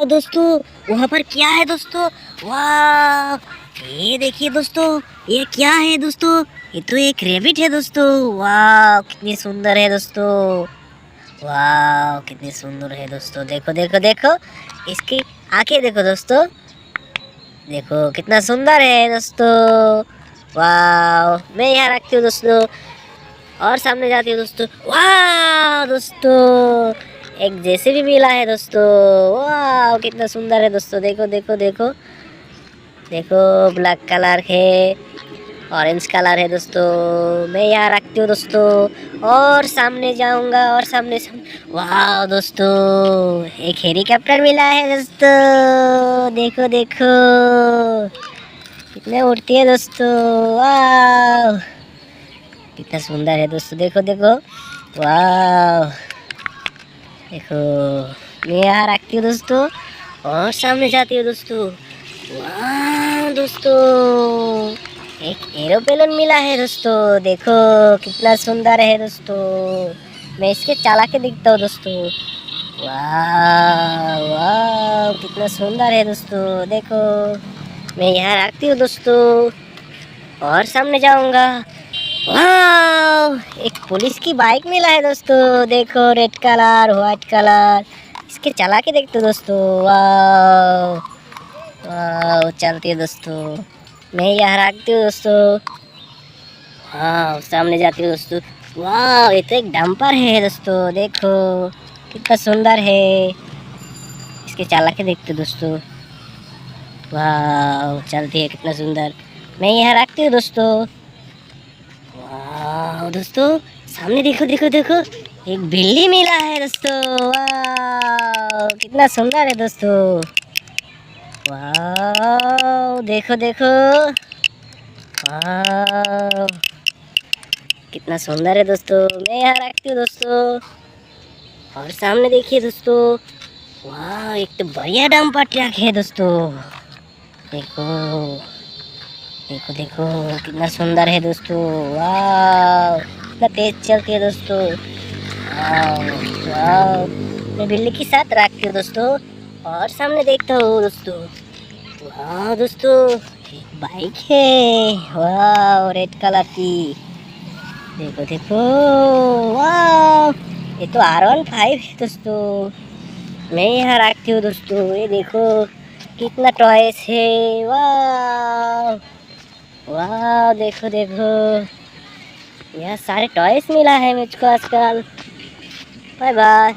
दोस्तों वहाँ पर क्या है दोस्तों? वाह, ये देखिए दोस्तों, ये क्या है दोस्तों? ये तो एक रैबिट है दोस्तों। वाह, कितनी सुंदर है दोस्तों। वाह, कितनी सुंदर है दोस्तों। देखो देखो देखो, इसकी आंखें देखो दोस्तों। देखो कितना सुंदर है दोस्तों। वाह, मैं यहाँ रखती हूँ दोस्तों और सामने जाती हूँ दोस्तों। वाह दोस्तों, एक जैसे भी मिला है दोस्तों। वाह, कितना सुंदर है दोस्तों। देखो देखो देखो देखो, ब्लैक कलर है, ऑरेंज कलर है दोस्तों। मैं यहाँ रखती हूँ दोस्तों और सामने जाऊंगा और सामने। वाह दोस्तों, एक हेलीकॉप्टर मिला है दोस्तों। देखो देखो कितने उड़ती है दोस्तों। वाह, कितना सुंदर है दोस्तों। देखो देखो, वाह देखो, मैं यहाँ रखती हूँ दोस्तों और सामने जाती हूँ दोस्तों। वाह दोस्तों, एक एरोप्लेन मिला है दोस्तों। देखो कितना सुंदर है दोस्तों। मैं इसके चला के दिखता हूँ दोस्तों। वाह वाह, कितना सुंदर है दोस्तों। देखो, मैं यहाँ रखती हूँ दोस्तों और सामने जाऊँगा। वाह, एक पुलिस की बाइक मिला है दोस्तों। देखो, रेड कलर व्हाइट कलर। इसके चला के देखते हो दोस्तों। वाह वाह, चलती है दोस्तों। मैं यहाँ रखती हूँ दोस्तों। हाँ, सामने जाती हूँ दोस्तों। वाह, ये तो एक डंपर है दोस्तों। देखो कितना सुंदर है। इसके चला के देखते हो दोस्तों। वाह, चलती है कितना सुंदर। मैं यहाँ रखती हूँ दोस्तों। वाह दोस्तों, सामने देखो देखो देखो, एक बिल्ली मिला है दोस्तों। वाह, कितना सुंदर है दोस्तों। वाह, देखो देखो, वाह कितना सुंदर है दोस्तों। मैं यहाँ रखती हूँ दोस्तों और सामने देखिए दोस्तों। वाह, एक तो बढ़िया डंपर ट्रक है दोस्तों। देखो देखो देखो, कितना सुंदर है दोस्तों। वाह, कितना तेज चलती है दोस्तों। वाह वाह, मैं बिल्ली के साथ रखती हूँ दोस्तों और सामने देखता हूँ दोस्तों। वाह दोस्तों, एक बाइक है। वाह, रेड कलर की। देखो देखो, वाह, ये तो R15 है दोस्तों। मैं यहाँ रखती हूँ दोस्तों। ये देखो कितना टॉयस है। वाह वाह, देखो देखो, यहाँ सारे टॉयस मिला है मुझको आजकल। Bye bye.